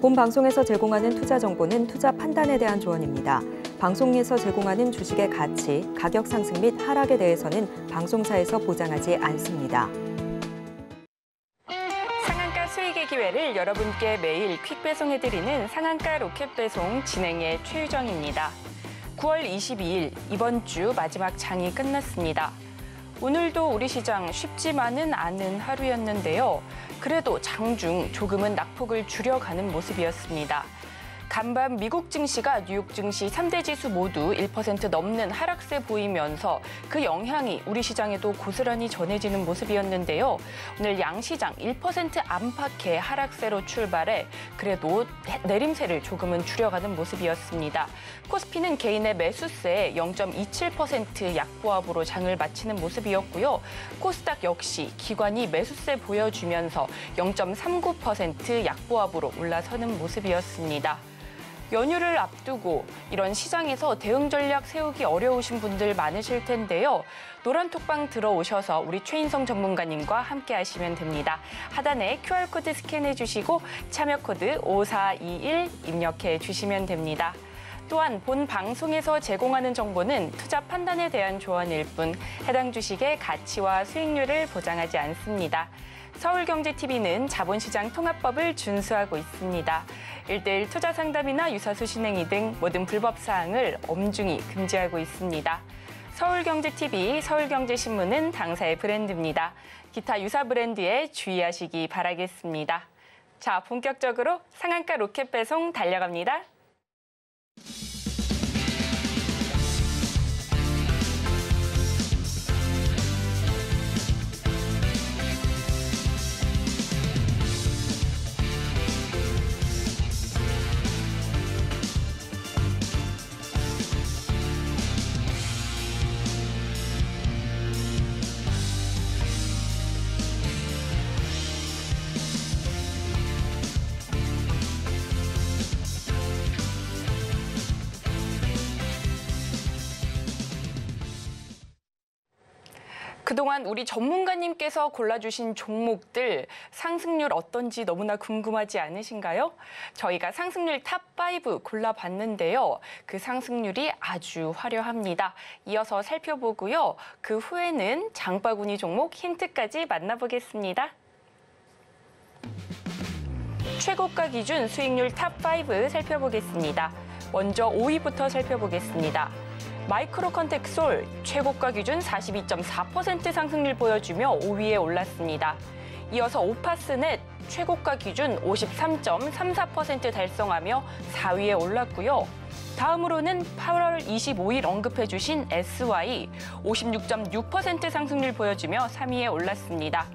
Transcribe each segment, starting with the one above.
본 방송에서 제공하는 투자 정보는 투자 판단에 대한 조언입니다. 방송에서 제공하는 주식의 가치, 가격 상승 및 하락에 대해서는 방송사에서 보장하지 않습니다. 상한가 수익의 기회를 여러분께 매일 퀵 배송해드리는 상한가 로켓 배송 진행의 최유정입니다. 9월 22일 이번 주 마지막 장이 끝났습니다. 오늘도 우리 시장 쉽지만은 않은 하루였는데요. 그래도 장중 조금은 낙폭을 줄여가는 모습이었습니다. 간밤 미국 증시가 뉴욕 증시 3대 지수 모두 1% 넘는 하락세 보이면서 그 영향이 우리 시장에도 고스란히 전해지는 모습이었는데요. 오늘 양시장 1% 안팎의 하락세로 출발해 그래도 내림세를 조금은 줄여가는 모습이었습니다. 코스피는 개인의 매수세에 0.27% 약보합으로 장을 마치는 모습이었고요. 코스닥 역시 기관이 매수세 보여주면서 0.39% 약보합으로 올라서는 모습이었습니다. 연휴를 앞두고 이런 시장에서 대응 전략 세우기 어려우신 분들 많으실 텐데요. 노란톡방 들어오셔서 우리 최인성 전문가님과 함께 하시면 됩니다. 하단에 QR코드 스캔해 주시고 참여 코드 5421 입력해 주시면 됩니다. 또한 본 방송에서 제공하는 정보는 투자 판단에 대한 조언일 뿐 해당 주식의 가치와 수익률을 보장하지 않습니다. 서울경제TV는 자본시장 통합법을 준수하고 있습니다. 1:1 투자 상담이나 유사수 신행위 등 모든 불법 사항을 엄중히 금지하고 있습니다. 서울경제TV, 서울경제신문은 당사의 브랜드입니다. 기타 유사 브랜드에 주의하시기 바라겠습니다. 자, 본격적으로 상한가 로켓 배송 달려갑니다. 그동안 우리 전문가님께서 골라주신 종목들 상승률 어떤지 너무나 궁금하지 않으신가요? 저희가 상승률 탑5 골라봤는데요. 그 상승률이 아주 화려합니다. 이어서 살펴보고요. 그 후에는 장바구니 종목 힌트까지 만나보겠습니다. 최고가 기준 수익률 탑5 살펴보겠습니다. 먼저 5위부터 살펴보겠습니다. 마이크로 컨택솔 최고가 기준 42.4% 상승률 보여주며 5위에 올랐습니다. 이어서 오파스넷 최고가 기준 53.34% 달성하며 4위에 올랐고요. 다음으로는 8월 25일 언급해 주신 SY 56.6% 상승률 보여주며 3위에 올랐습니다.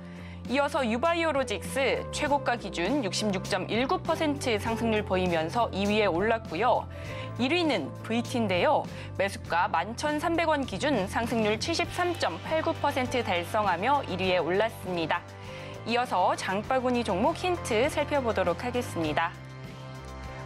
이어서 유바이오로직스 최고가 기준 66.19% 상승률 보이면서 2위에 올랐고요. 1위는 VT인데요. 매수가 11,300원 기준 상승률 73.89% 달성하며 1위에 올랐습니다. 이어서 장바구니 종목 힌트 살펴보도록 하겠습니다.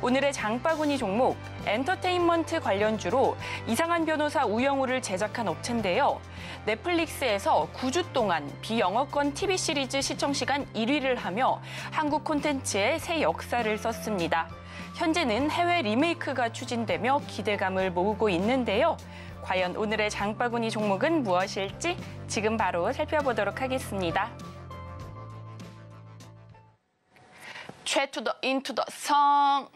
오늘의 장바구니 종목, 엔터테인먼트 관련주로 이상한 변호사 우영우를 제작한 업체인데요. 넷플릭스에서 9주 동안 비영어권 TV 시리즈 시청시간 1위를 하며 한국 콘텐츠의 새 역사를 썼습니다. 현재는 해외 리메이크가 추진되며 기대감을 모으고 있는데요. 과연 오늘의 장바구니 종목은 무엇일지 지금 바로 살펴보도록 하겠습니다. 최투더 인투더 성.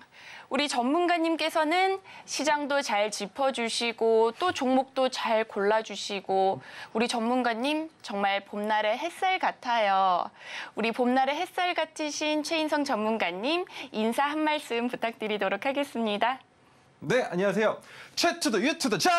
우리 전문가님께서는 시장도 잘 짚어주시고 또 종목도 잘 골라주시고 우리 전문가님 정말 봄날의 햇살 같아요. 우리 봄날의 햇살 같으신 최인성 전문가님 인사 한 말씀 부탁드리도록 하겠습니다. 네, 안녕하세요. 최투더 유투더 장!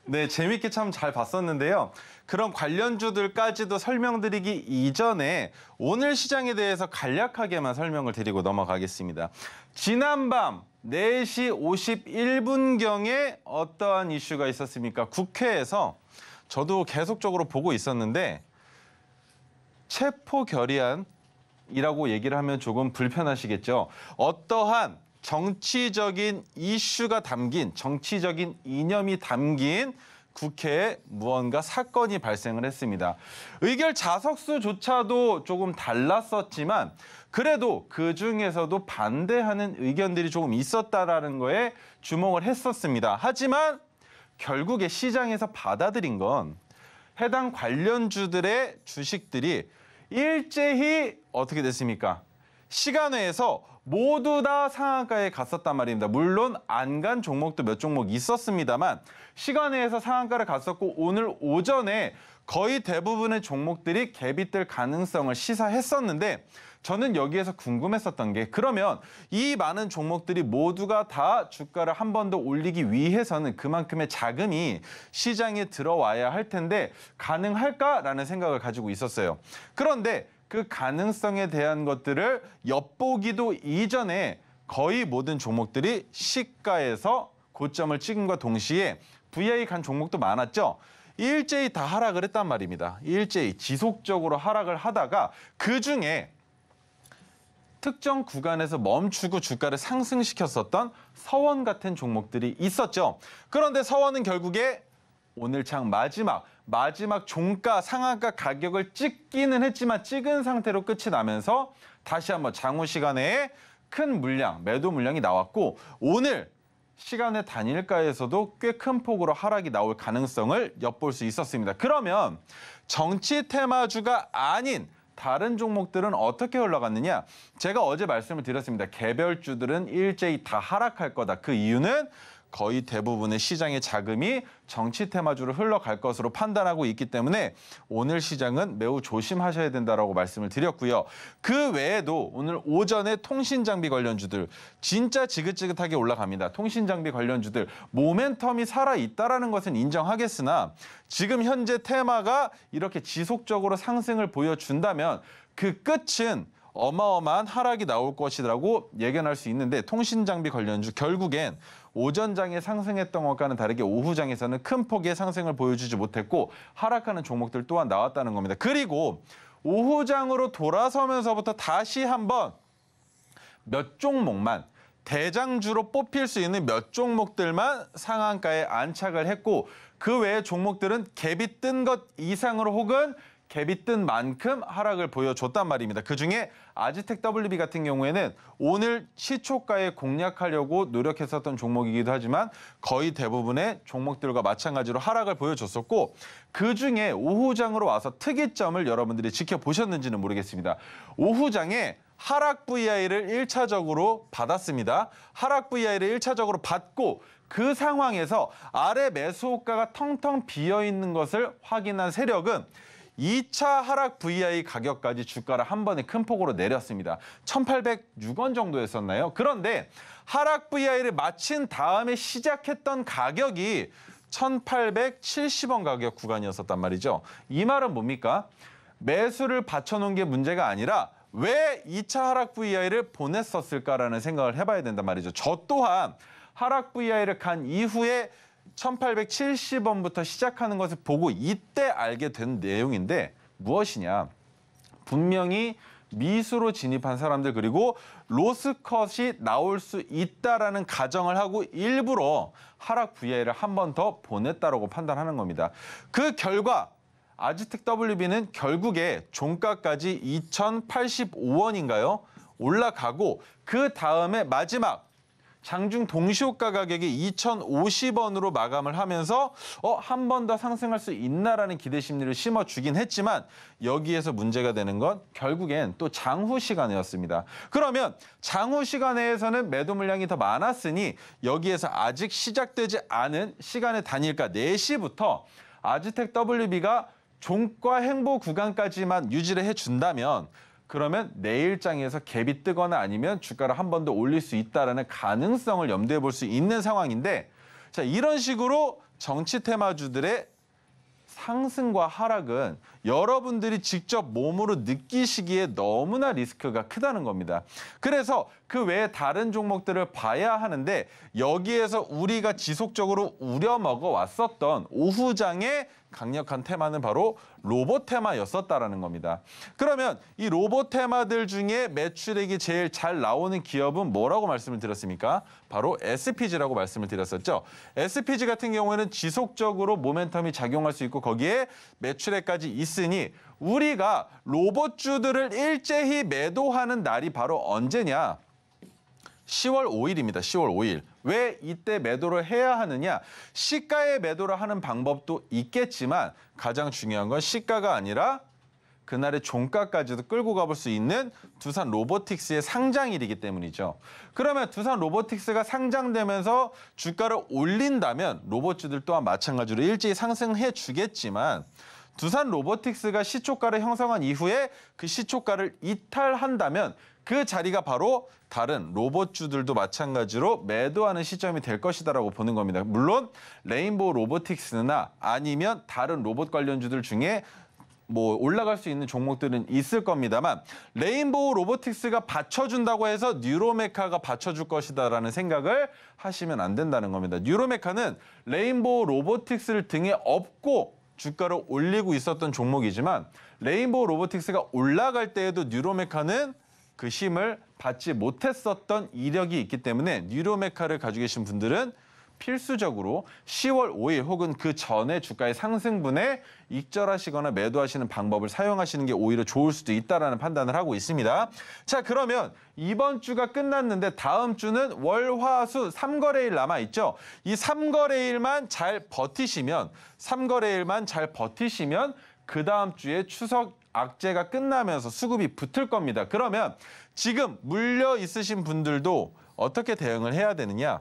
네, 재밌게 참 잘 봤었는데요. 그럼 관련주들까지도 설명드리기 이전에 오늘 시장에 대해서 간략하게만 설명을 드리고 넘어가겠습니다. 지난밤 4시 51분경에 어떠한 이슈가 있었습니까? 국회에서 저도 계속적으로 보고 있었는데 체포 결의안이라고 얘기를 하면 조금 불편하시겠죠. 어떠한 정치적인 이슈가 담긴, 정치적인 이념이 담긴 국회에 무언가 사건이 발생을 했습니다. 의결 자석수조차도 조금 달랐었지만 그래도 그중에서도 반대하는 의견들이 조금 있었다라는 거에 주목을 했었습니다. 하지만 결국에 시장에서 받아들인 건 해당 관련주들의 주식들이 일제히 어떻게 됐습니까? 시간외에서 모두 다 상한가에 갔었단 말입니다. 물론 안 간 종목도 몇 종목 있었습니다만 시간외에서 상한가를 갔었고 오늘 오전에 거의 대부분의 종목들이 갭이 뜰 가능성을 시사했었는데 저는 여기에서 궁금했었던 게 그러면 이 많은 종목들이 모두가 다 주가를 한 번 더 올리기 위해서는 그만큼의 자금이 시장에 들어와야 할 텐데 가능할까라는 생각을 가지고 있었어요. 그런데 그 가능성에 대한 것들을 엿보기도 이전에 거의 모든 종목들이 시가에서 고점을 찍은과 동시에 VI 간 종목도 많았죠. 일제히 다 하락을 했단 말입니다. 일제히 지속적으로 하락을 하다가 그중에 특정 구간에서 멈추고 주가를 상승시켰었던 서원 같은 종목들이 있었죠. 그런데 서원은 결국에 오늘 장 마지막 종가 상한가 가격을 찍기는 했지만 찍은 상태로 끝이 나면서 다시 한번 장후 시간에 큰 물량, 매도 물량이 나왔고 오늘 시간의 단일가에서도 꽤 큰 폭으로 하락이 나올 가능성을 엿볼 수 있었습니다. 그러면 정치 테마주가 아닌 다른 종목들은 어떻게 흘러갔느냐? 제가 어제 말씀을 드렸습니다. 개별주들은 일제히 다 하락할 거다. 그 이유는 거의 대부분의 시장의 자금이 정치 테마주로 흘러갈 것으로 판단하고 있기 때문에 오늘 시장은 매우 조심하셔야 된다라고 말씀을 드렸고요. 그 외에도 오늘 오전에 통신장비 관련주들 진짜 지긋지긋하게 올라갑니다. 통신장비 관련주들 모멘텀이 살아있다라는 것은 인정하겠으나 지금 현재 테마가 이렇게 지속적으로 상승을 보여준다면 그 끝은 어마어마한 하락이 나올 것이라고 예견할 수 있는데 통신장비 관련주 결국엔 오전장에 상승했던 것과는 다르게 오후장에서는 큰 폭의 상승을 보여주지 못했고 하락하는 종목들 또한 나왔다는 겁니다. 그리고 오후장으로 돌아서면서부터 다시 한번 몇 종목만 대장주로 뽑힐 수 있는 몇 종목들만 상한가에 안착을 했고 그 외의 종목들은 갭이 뜬 것 이상으로 혹은 갭이 뜬 만큼 하락을 보여줬단 말입니다. 그중에 아지텍 WB 같은 경우에는 오늘 시초가에 공략하려고 노력했었던 종목이기도 하지만 거의 대부분의 종목들과 마찬가지로 하락을 보여줬었고 그중에 오후장으로 와서 특이점을 여러분들이 지켜보셨는지는 모르겠습니다. 오후장에 하락 VI를 1차적으로 받았습니다. 하락 VI를 1차적으로 받고 그 상황에서 아래 매수 호가가 텅텅 비어있는 것을 확인한 세력은 2차 하락 VI 가격까지 주가를 한 번에 큰 폭으로 내렸습니다. 1,806원 정도였었나요? 그런데 하락 VI를 마친 다음에 시작했던 가격이 1,870원 가격 구간이었었단 말이죠. 이 말은 뭡니까? 매수를 받쳐놓은 게 문제가 아니라 왜 2차 하락 VI를 보냈었을까라는 생각을 해봐야 된단 말이죠. 저 또한 하락 VI를 간 이후에 1,870원부터 시작하는 것을 보고 이때 알게 된 내용인데 무엇이냐. 분명히 미수로 진입한 사람들 그리고 로스컷이 나올 수 있다라는 가정을 하고 일부러 하락 VI를 한 번 더 보냈다라고 판단하는 겁니다. 그 결과 아지텍 WB는 결국에 종가까지 2,085원인가요? 올라가고 그 다음에 마지막 장중 동시호가 가격이 2,050원으로 마감을 하면서 한 번 더 상승할 수 있나라는 기대 심리를 심어주긴 했지만 여기에서 문제가 되는 건 결국엔 또 장후 시간이었습니다. 그러면 장후 시간에서는 매도 물량이 더 많았으니 여기에서 아직 시작되지 않은 시간의 단일가 4시부터 아지텍 WB가 종가 행보 구간까지만 유지를 해준다면 그러면 내일장에서 갭이 뜨거나 아니면 주가를 한 번 더 올릴 수 있다는 가능성을 염두에 볼 수 있는 상황인데 자 이런 식으로 정치 테마주들의 상승과 하락은 여러분들이 직접 몸으로 느끼시기에 너무나 리스크가 크다는 겁니다. 그래서 그 외에 다른 종목들을 봐야 하는데 여기에서 우리가 지속적으로 우려먹어 왔었던 오후장의 강력한 테마는 바로 로봇 테마였었다라는 겁니다. 그러면 이 로봇 테마들 중에 매출액이 제일 잘 나오는 기업은 뭐라고 말씀을 드렸습니까? 바로 SPG라고 말씀을 드렸었죠. SPG 같은 경우에는 지속적으로 모멘텀이 작용할 수 있고 거기에 매출액까지 있으니 우리가 로봇주들을 일제히 매도하는 날이 바로 언제냐? 10월 5일입니다. 10월 5일. 왜 이때 매도를 해야 하느냐? 시가에 매도를 하는 방법도 있겠지만 가장 중요한 건 시가가 아니라 그날의 종가까지도 끌고 가볼 수 있는 두산 로보틱스의 상장일이기 때문이죠. 그러면 두산 로보틱스가 상장되면서 주가를 올린다면 로봇주들 또한 마찬가지로 일제히 상승해 주겠지만 두산 로보틱스가 시초가를 형성한 이후에 그 시초가를 이탈한다면 그 자리가 바로 다른 로봇주들도 마찬가지로 매도하는 시점이 될 것이다라고 보는 겁니다. 물론 레인보우 로보틱스나 아니면 다른 로봇 관련주들 중에 뭐 올라갈 수 있는 종목들은 있을 겁니다만 레인보우 로보틱스가 받쳐준다고 해서 뉴로메카가 받쳐줄 것이다라는 생각을 하시면 안 된다는 겁니다. 뉴로메카는 레인보우 로보틱스를 등에 업고 주가를 올리고 있었던 종목이지만 레인보우 로보틱스가 올라갈 때에도 뉴로메카는 그 힘을 받지 못했었던 이력이 있기 때문에 뉴로메카를 가지고 계신 분들은 필수적으로 10월 5일 혹은 그 전에 주가의 상승분에 익절하시거나 매도하시는 방법을 사용하시는 게 오히려 좋을 수도 있다라는 판단을 하고 있습니다. 자, 그러면 이번 주가 끝났는데 다음 주는 월, 화, 수 3거래일 남아있죠. 이 3거래일만 잘 버티시면 그 다음 주에 추석 악재가 끝나면서 수급이 붙을 겁니다. 그러면 지금 물려 있으신 분들도 어떻게 대응을 해야 되느냐?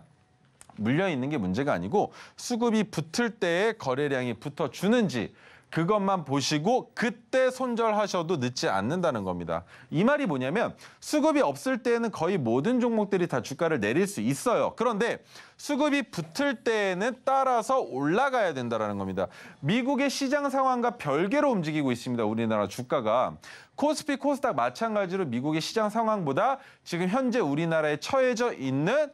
물려 있는 게 문제가 아니고 수급이 붙을 때에 거래량이 붙어주는지 그것만 보시고 그때 손절하셔도 늦지 않는다는 겁니다. 이 말이 뭐냐면 수급이 없을 때에는 거의 모든 종목들이 다 주가를 내릴 수 있어요. 그런데 수급이 붙을 때에는 따라서 올라가야 된다는 겁니다. 미국의 시장 상황과 별개로 움직이고 있습니다. 우리나라 주가가. 코스피, 코스닥 마찬가지로 미국의 시장 상황보다 지금 현재 우리나라에 처해져 있는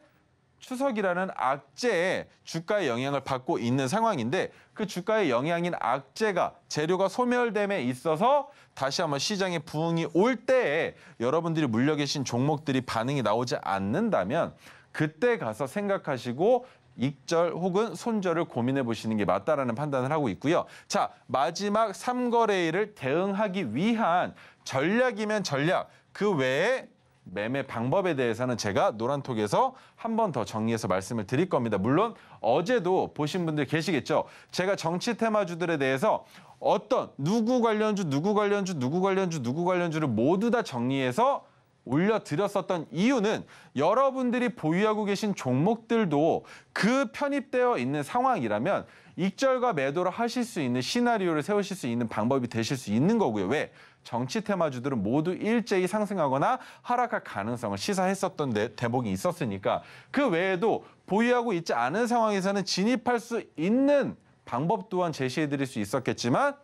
추석이라는 악재에 주가의 영향을 받고 있는 상황인데 그 주가의 영향인 악재가 재료가 소멸됨에 있어서 다시 한번 시장에 부흥이 올 때에 여러분들이 물려 계신 종목들이 반응이 나오지 않는다면 그때 가서 생각하시고 익절 혹은 손절을 고민해 보시는 게 맞다라는 판단을 하고 있고요. 자, 마지막 3거래일을 대응하기 위한 전략이면 전략, 그 외에 매매 방법에 대해서는 제가 노란톡에서 한 번 더 정리해서 말씀을 드릴 겁니다. 물론 어제도 보신 분들 계시겠죠. 제가 정치 테마주들에 대해서 어떤 누구 관련주를 모두 다 정리해서 올려드렸었던 이유는 여러분들이 보유하고 계신 종목들도 그 편입되어 있는 상황이라면 익절과 매도를 하실 수 있는 시나리오를 세우실 수 있는 방법이 되실 수 있는 거고요. 왜? 정치 테마주들은 모두 일제히 상승하거나 하락할 가능성을 시사했었던 대목이 있었으니까 그 외에도 보유하고 있지 않은 상황에서는 진입할 수 있는 방법 또한 제시해드릴 수 있었겠지만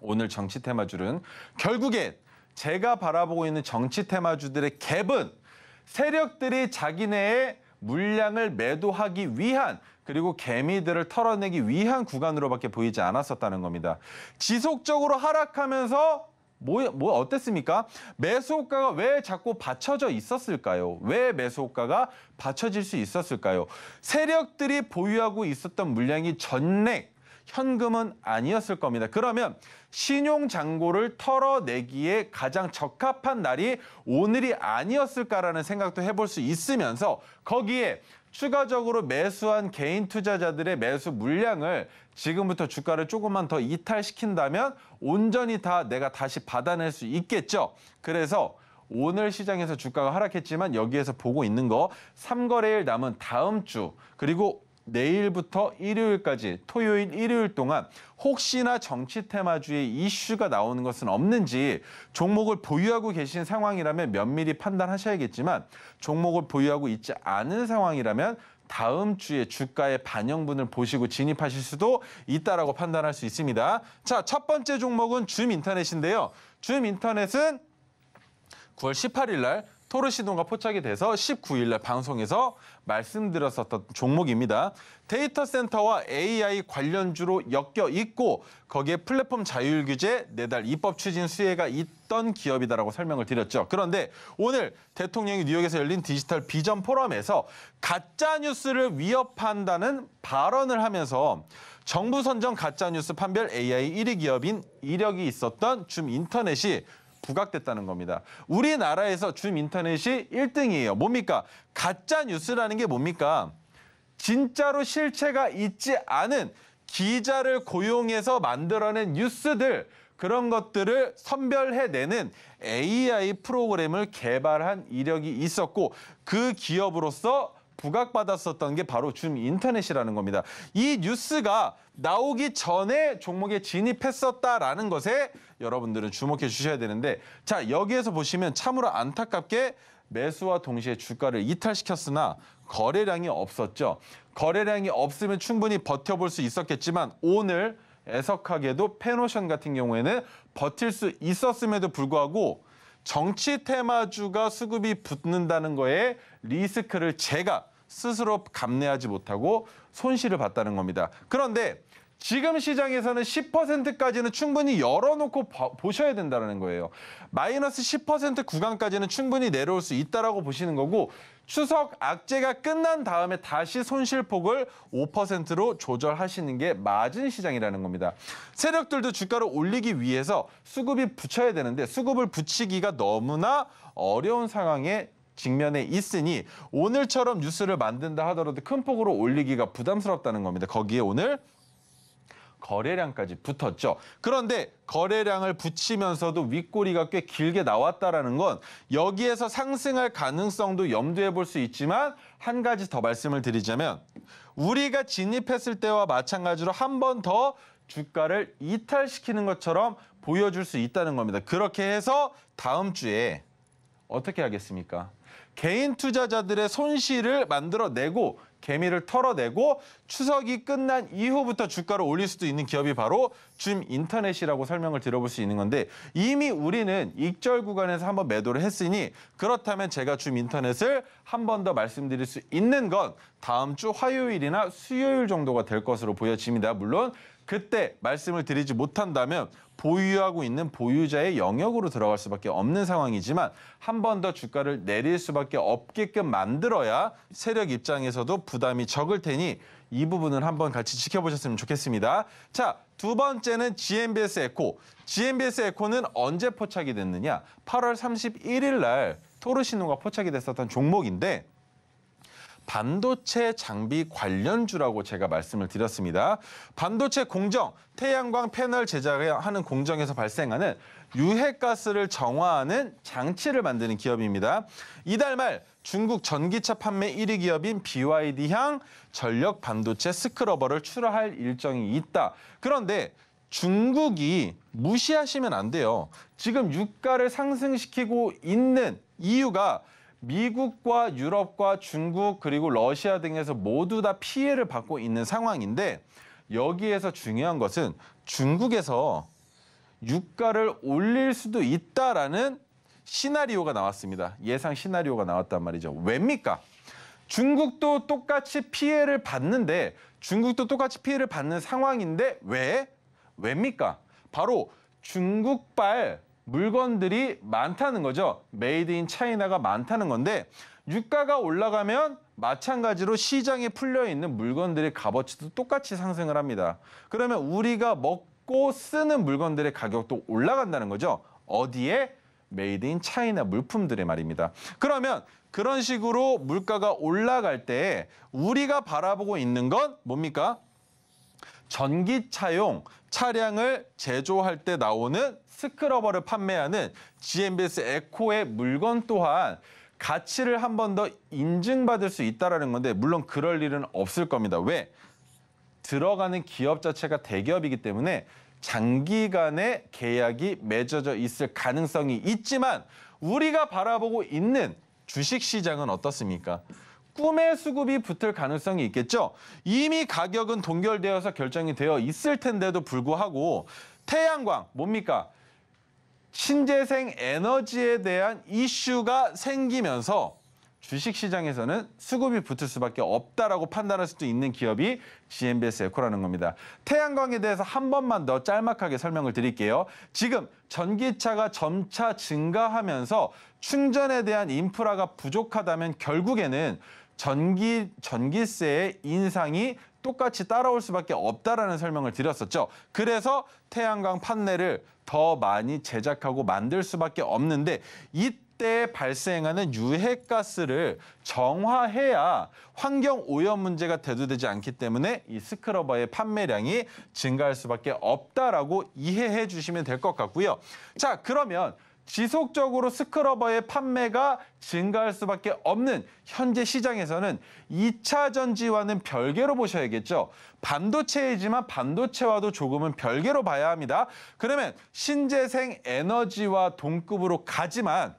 오늘 정치 테마주는 결국엔 제가 바라보고 있는 정치 테마주들의 갭은 세력들이 자기네의 물량을 매도하기 위한 그리고 개미들을 털어내기 위한 구간으로밖에 보이지 않았었다는 겁니다. 지속적으로 하락하면서 어땠습니까? 매수호가가 왜 자꾸 받쳐져 있었을까요? 왜 매수호가가 받쳐질 수 있었을까요? 세력들이 보유하고 있었던 물량이 전액 현금은 아니었을 겁니다. 그러면 신용잔고를 털어내기에 가장 적합한 날이 오늘이 아니었을까라는 생각도 해볼 수 있으면서 거기에 추가적으로 매수한 개인 투자자들의 매수 물량을 지금부터 주가를 조금만 더 이탈시킨다면 온전히 다 내가 다시 받아낼 수 있겠죠. 그래서 오늘 시장에서 주가가 하락했지만 여기에서 보고 있는 거 3거래일 남은 다음 주 그리고 내일부터 일요일까지 토요일, 일요일 동안 혹시나 정치 테마주의 이슈가 나오는 것은 없는지 종목을 보유하고 계신 상황이라면 면밀히 판단하셔야겠지만 종목을 보유하고 있지 않은 상황이라면 다음 주에 주가의 반영분을 보시고 진입하실 수도 있다라고 판단할 수 있습니다. 자, 첫 번째 종목은 줌인터넷인데요. 줌인터넷은 9월 18일 날 토르시노가 포착이 돼서 19일 날 방송에서 말씀드렸었던 종목입니다. 데이터 센터와 AI 관련주로 엮여 있고 거기에 플랫폼 자율 규제, 내달 입법 추진 수혜가 있던 기업이다라고 설명을 드렸죠. 그런데 오늘 대통령이 뉴욕에서 열린 디지털 비전 포럼에서 가짜 뉴스를 위협한다는 발언을 하면서 정부 선정 가짜 뉴스 판별 AI 1위 기업인 이력이 있었던 줌 인터넷이 부각됐다는 겁니다. 우리나라에서 줌 인터넷이 1등이에요. 뭡니까? 가짜 뉴스라는 게 뭡니까? 진짜로 실체가 있지 않은 기자를 고용해서 만들어낸 뉴스들, 그런 것들을 선별해내는 AI 프로그램을 개발한 이력이 있었고 그 기업으로서 부각받았었던 게 바로 줌 인터넷이라는 겁니다. 이 뉴스가 나오기 전에 종목에 진입했었다라는 것에 여러분들은 주목해 주셔야 되는데, 자, 여기에서 보시면 참으로 안타깝게 매수와 동시에 주가를 이탈시켰으나 거래량이 없었죠. 거래량이 없으면 충분히 버텨볼 수 있었겠지만 오늘 애석하게도 페노션 같은 경우에는 버틸 수 있었음에도 불구하고 정치 테마주가 수급이 붙는다는 거에 리스크를 제가 스스로 감내하지 못하고 손실을 봤다는 겁니다. 그런데 지금 시장에서는 10%까지는 충분히 열어놓고 보셔야 된다는 거예요. 마이너스 10% 구간까지는 충분히 내려올 수 있다라고 보시는 거고 추석 악재가 끝난 다음에 다시 손실폭을 5%로 조절하시는 게 맞은 시장이라는 겁니다. 세력들도 주가를 올리기 위해서 수급이 붙여야 되는데 수급을 붙이기가 너무나 어려운 상황에 직면에 있으니 오늘처럼 뉴스를 만든다 하더라도 큰 폭으로 올리기가 부담스럽다는 겁니다. 거기에 오늘 거래량까지 붙었죠. 그런데 거래량을 붙이면서도 윗꼬리가 꽤 길게 나왔다라는 건 여기에서 상승할 가능성도 염두에 볼 수 있지만 한 가지 더 말씀을 드리자면 우리가 진입했을 때와 마찬가지로 한 번 더 주가를 이탈시키는 것처럼 보여줄 수 있다는 겁니다. 그렇게 해서 다음 주에 어떻게 하겠습니까? 개인 투자자들의 손실을 만들어내고 개미를 털어내고 추석이 끝난 이후부터 주가를 올릴 수도 있는 기업이 바로 줌 인터넷이라고 설명을 드려볼 수 있는 건데 이미 우리는 익절 구간에서 한번 매도를 했으니 그렇다면 제가 줌 인터넷을 한 번 더 말씀드릴 수 있는 건 다음 주 화요일이나 수요일 정도가 될 것으로 보여집니다. 물론 그때 말씀을 드리지 못한다면 보유하고 있는 보유자의 영역으로 들어갈 수밖에 없는 상황이지만 한 번 더 주가를 내릴 수밖에 없게끔 만들어야 세력 입장에서도 부담이 적을 테니 이 부분을 한번 같이 지켜보셨으면 좋겠습니다. 자, 두 번째는 GMBS 에코. GMBS 에코는 언제 포착이 됐느냐? 8월 31일 날 토르시노가 포착이 됐었던 종목인데 반도체 장비 관련주라고 제가 말씀을 드렸습니다. 반도체 공정, 태양광 패널 제작하는 공정에서 발생하는 유해가스를 정화하는 장치를 만드는 기업입니다. 이달 말 중국 전기차 판매 1위 기업인 BYD향 전력 반도체 스크러버를 출하할 일정이 있다. 그런데 중국이 무시하시면 안 돼요. 지금 유가를 상승시키고 있는 이유가 미국과 유럽과 중국 그리고 러시아 등에서 모두 다 피해를 받고 있는 상황인데 여기에서 중요한 것은 중국에서 유가를 올릴 수도 있다라는 시나리오가 나왔습니다. 예상 시나리오가 나왔단 말이죠. 왜입니까? 중국도 똑같이 피해를 받는데 중국도 똑같이 피해를 받는 상황인데 왜입니까? 바로 중국발 물건들이 많다는 거죠. 메이드 인 차이나가 많다는 건데 유가가 올라가면 마찬가지로 시장에 풀려있는 물건들의 값어치도 똑같이 상승을 합니다. 그러면 우리가 먹고 쓰는 물건들의 가격도 올라간다는 거죠. 어디에? 메이드 인 차이나 물품들의 말입니다. 그러면 그런 식으로 물가가 올라갈 때 우리가 바라보고 있는 건 뭡니까? 전기차용 차량을 제조할 때 나오는 스크러버를 판매하는 GMBS 에코의 물건 또한 가치를 한 번 더 인증받을 수 있다는 건데 물론 그럴 일은 없을 겁니다. 왜? 들어가는 기업 자체가 대기업이기 때문에 장기간의 계약이 맺어져 있을 가능성이 있지만 우리가 바라보고 있는 주식시장은 어떻습니까? 꿈의 수급이 붙을 가능성이 있겠죠. 이미 가격은 동결되어서 결정이 되어 있을 텐데도 불구하고 태양광 뭡니까? 신재생 에너지에 대한 이슈가 생기면서 주식시장에서는 수급이 붙을 수밖에 없다라고 판단할 수도 있는 기업이 GMBS 에코라는 겁니다. 태양광에 대해서 한 번만 더 짤막하게 설명을 드릴게요. 지금 전기차가 점차 증가하면서 충전에 대한 인프라가 부족하다면 결국에는 전기세의 인상이 똑같이 따라올 수밖에 없다라는 설명을 드렸었죠. 그래서 태양광 판넬을 더 많이 제작하고 만들 수밖에 없는데 이때 발생하는 유해가스를 정화해야 환경 오염 문제가 대두되지 않기 때문에 이 스크러버의 판매량이 증가할 수밖에 없다라고 이해해 주시면 될 것 같고요. 자, 그러면 지속적으로 스크러버의 판매가 증가할 수밖에 없는 현재 시장에서는 2차 전지와는 별개로 보셔야겠죠. 반도체이지만 반도체와도 조금은 별개로 봐야 합니다. 그러면 신재생 에너지와 동급으로 가지만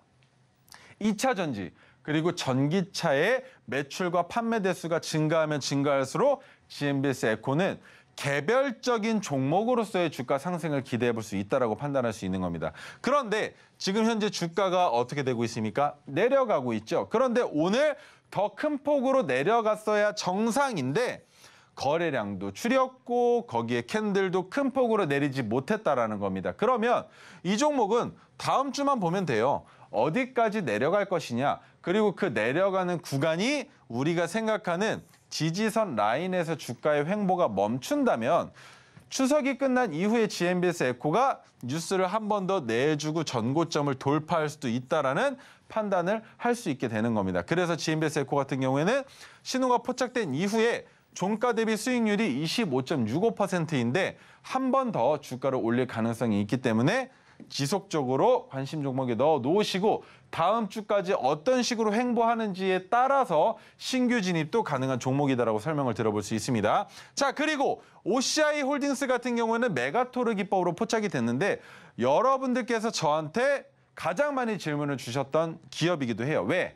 2차 전지 그리고 전기차의 매출과 판매 대수가 증가하면 증가할수록 GMBS 에코는 개별적인 종목으로서의 주가 상승을 기대해 볼 수 있다고 판단할 수 있는 겁니다. 그런데 지금 현재 주가가 어떻게 되고 있습니까? 내려가고 있죠. 그런데 오늘 더 큰 폭으로 내려갔어야 정상인데 거래량도 줄였고 거기에 캔들도 큰 폭으로 내리지 못했다라는 겁니다. 그러면 이 종목은 다음 주만 보면 돼요. 어디까지 내려갈 것이냐, 그리고 그 내려가는 구간이 우리가 생각하는 지지선 라인에서 주가의 횡보가 멈춘다면 추석이 끝난 이후에 GMBS 에코가 뉴스를 한 번 더 내주고 전고점을 돌파할 수도 있다라는 판단을 할 수 있게 되는 겁니다. 그래서 GMBS 에코 같은 경우에는 신호가 포착된 이후에 종가 대비 수익률이 25.65%인데 한 번 더 주가를 올릴 가능성이 있기 때문에 지속적으로 관심 종목에 넣어 놓으시고 다음 주까지 어떤 식으로 횡보하는지에 따라서 신규 진입도 가능한 종목이다라고 설명을 들어볼 수 있습니다. 자, 그리고 OCI 홀딩스 같은 경우에는 메가토르 기법으로 포착이 됐는데 여러분들께서 저한테 가장 많이 질문을 주셨던 기업이기도 해요. 왜?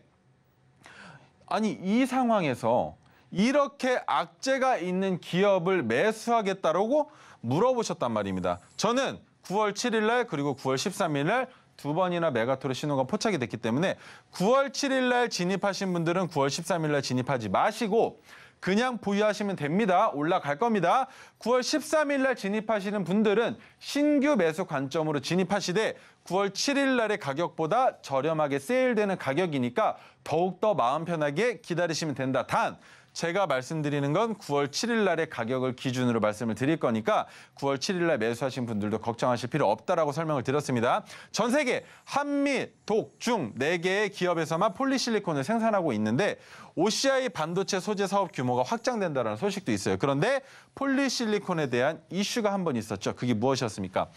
아니, 이 상황에서 이렇게 악재가 있는 기업을 매수하겠다라고 물어보셨단 말입니다. 저는 9월 7일 날 그리고 9월 13일 날 두 번이나 메가토르 신호가 포착이 됐기 때문에 9월 7일 날 진입하신 분들은 9월 13일 날 진입하지 마시고 그냥 보유하시면 됩니다. 올라갈 겁니다. 9월 13일 날 진입하시는 분들은 신규 매수 관점으로 진입하시되 9월 7일 날의 가격보다 저렴하게 세일되는 가격이니까 더욱더 마음 편하게 기다리시면 된다. 단 제가 말씀드리는 건 9월 7일 날의 가격을 기준으로 말씀을 드릴 거니까 9월 7일 날 매수하신 분들도 걱정하실 필요 없다라고 설명을 드렸습니다. 전 세계 한미, 독, 중 4개의 기업에서만 폴리실리콘을 생산하고 있는데 OCI 반도체 소재 사업 규모가 확장된다는 소식도 있어요. 그런데 폴리실리콘에 대한 이슈가 한 번 있었죠. 그게 무엇이었습니까?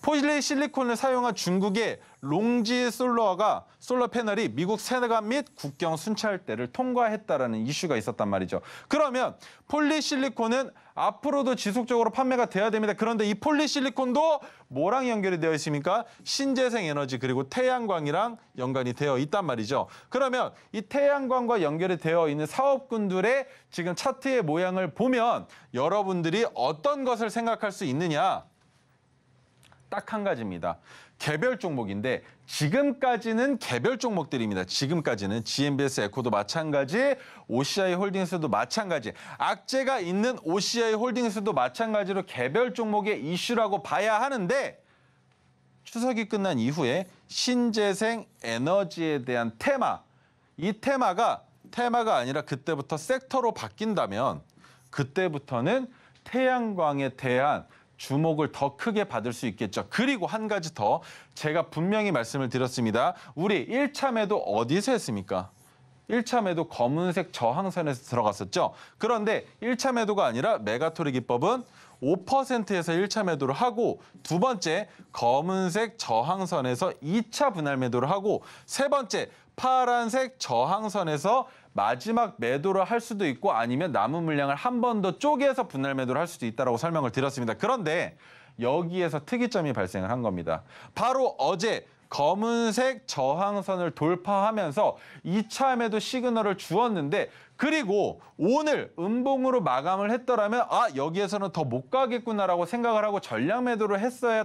폴리실리콘을 사용한 중국의 롱지 솔러 패널이 미국 세관 및 국경 순찰대를 통과했다라는 이슈가 있었단 말이죠. 그러면 폴리실리콘은 앞으로도 지속적으로 판매가 돼야 됩니다. 그런데 이 폴리실리콘도 뭐랑 연결이 되어 있습니까? 신재생 에너지 그리고 태양광이랑 연관이 되어 있단 말이죠. 그러면 이 태양광과 연결이 되어 있는 사업군들의 지금 차트의 모양을 보면 여러분들이 어떤 것을 생각할 수 있느냐? 딱 한 가지입니다. 개별 종목인데 지금까지는 개별 종목들입니다. 지금까지는 GMBS 에코도 마찬가지, OCI 홀딩스도 마찬가지, 악재가 있는 OCI 홀딩스도 마찬가지로 개별 종목의 이슈라고 봐야 하는데 추석이 끝난 이후에 신재생 에너지에 대한 테마, 이 테마가 아니라 그때부터 섹터로 바뀐다면 그때부터는 태양광에 대한 주목을 더 크게 받을 수 있겠죠. 그리고 한 가지 더 제가 분명히 말씀을 드렸습니다. 우리 1차 매도 어디서 했습니까? 1차 매도 검은색 저항선에서 들어갔었죠. 그런데 1차 매도가 아니라 메가토르 기법은 5%에서 1차 매도를 하고 두 번째 검은색 저항선에서 2차 분할 매도를 하고 세 번째 파란색 저항선에서 마지막 매도를 할 수도 있고 아니면 남은 물량을 한 번 더 쪼개서 분할 매도를 할 수도 있다고 설명을 드렸습니다. 그런데 여기에서 특이점이 발생을 한 겁니다. 바로 어제 검은색 저항선을 돌파하면서 2차 매도 시그널을 주었는데 그리고 오늘 음봉으로 마감을 했더라면 여기에서는 더 못 가겠구나라고 생각을 하고 전량 매도를 했어야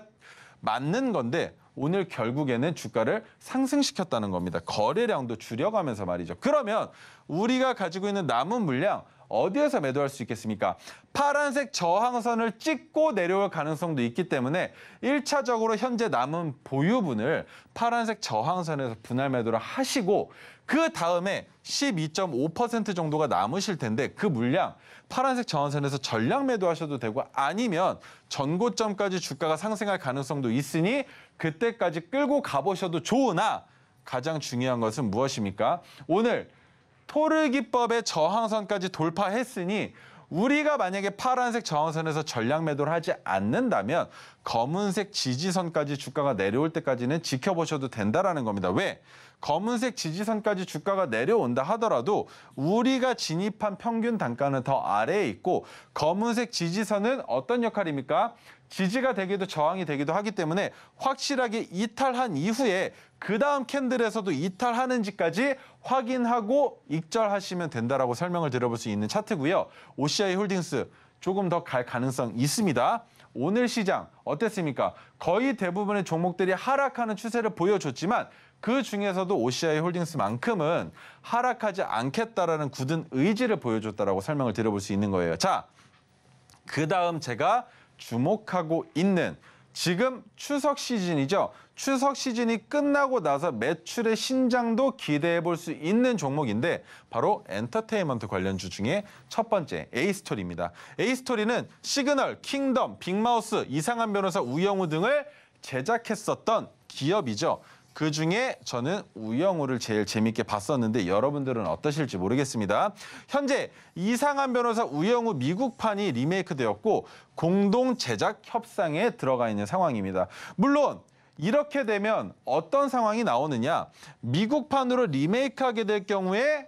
맞는 건데 오늘 결국에는 주가를 상승시켰다는 겁니다. 거래량도 줄여가면서 말이죠. 그러면 우리가 가지고 있는 남은 물량 어디에서 매도할 수 있겠습니까? 파란색 저항선을 찍고 내려올 가능성도 있기 때문에 1차적으로 현재 남은 보유분을 파란색 저항선에서 분할 매도를 하시고 그 다음에 12.5% 정도가 남으실 텐데 그 물량 파란색 저항선에서 전량 매도하셔도 되고 아니면 전고점까지 주가가 상승할 가능성도 있으니 그때까지 끌고 가보셔도 좋으나 가장 중요한 것은 무엇입니까? 오늘 토르 기법의 저항선까지 돌파했으니 우리가 만약에 파란색 저항선에서 전량 매도를 하지 않는다면 검은색 지지선까지 주가가 내려올 때까지는 지켜보셔도 된다라는 겁니다. 왜? 검은색 지지선까지 주가가 내려온다 하더라도 우리가 진입한 평균 단가는 더 아래에 있고 검은색 지지선은 어떤 역할입니까? 지지가 되기도 저항이 되기도 하기 때문에 확실하게 이탈한 이후에 그 다음 캔들에서도 이탈하는지까지 확인하고 익절하시면 된다라고 설명을 드려볼 수 있는 차트고요. OCI 홀딩스 조금 더 갈 가능성 있습니다. 오늘 시장 어땠습니까? 거의 대부분의 종목들이 하락하는 추세를 보여줬지만 그 중에서도 OCI 홀딩스만큼은 하락하지 않겠다라는 굳은 의지를 보여줬다라고 설명을 드려볼 수 있는 거예요. 자, 그 다음 제가 주목하고 있는 지금 추석 시즌이죠. 추석 시즌이 끝나고 나서 매출의 신장도 기대해 볼 수 있는 종목인데 바로 엔터테인먼트 관련주 중에 첫 번째 A스토리입니다. A스토리는 시그널, 킹덤, 빅마우스, 이상한 변호사, 우영우 등을 제작했었던 기업이죠. 그중에 저는 우영우를 제일 재밌게 봤었는데 여러분들은 어떠실지 모르겠습니다. 현재 이상한 변호사 우영우 미국판이 리메이크 되었고 공동 제작 협상에 들어가 있는 상황입니다. 물론 이렇게 되면 어떤 상황이 나오느냐. 미국판으로 리메이크하게 될 경우에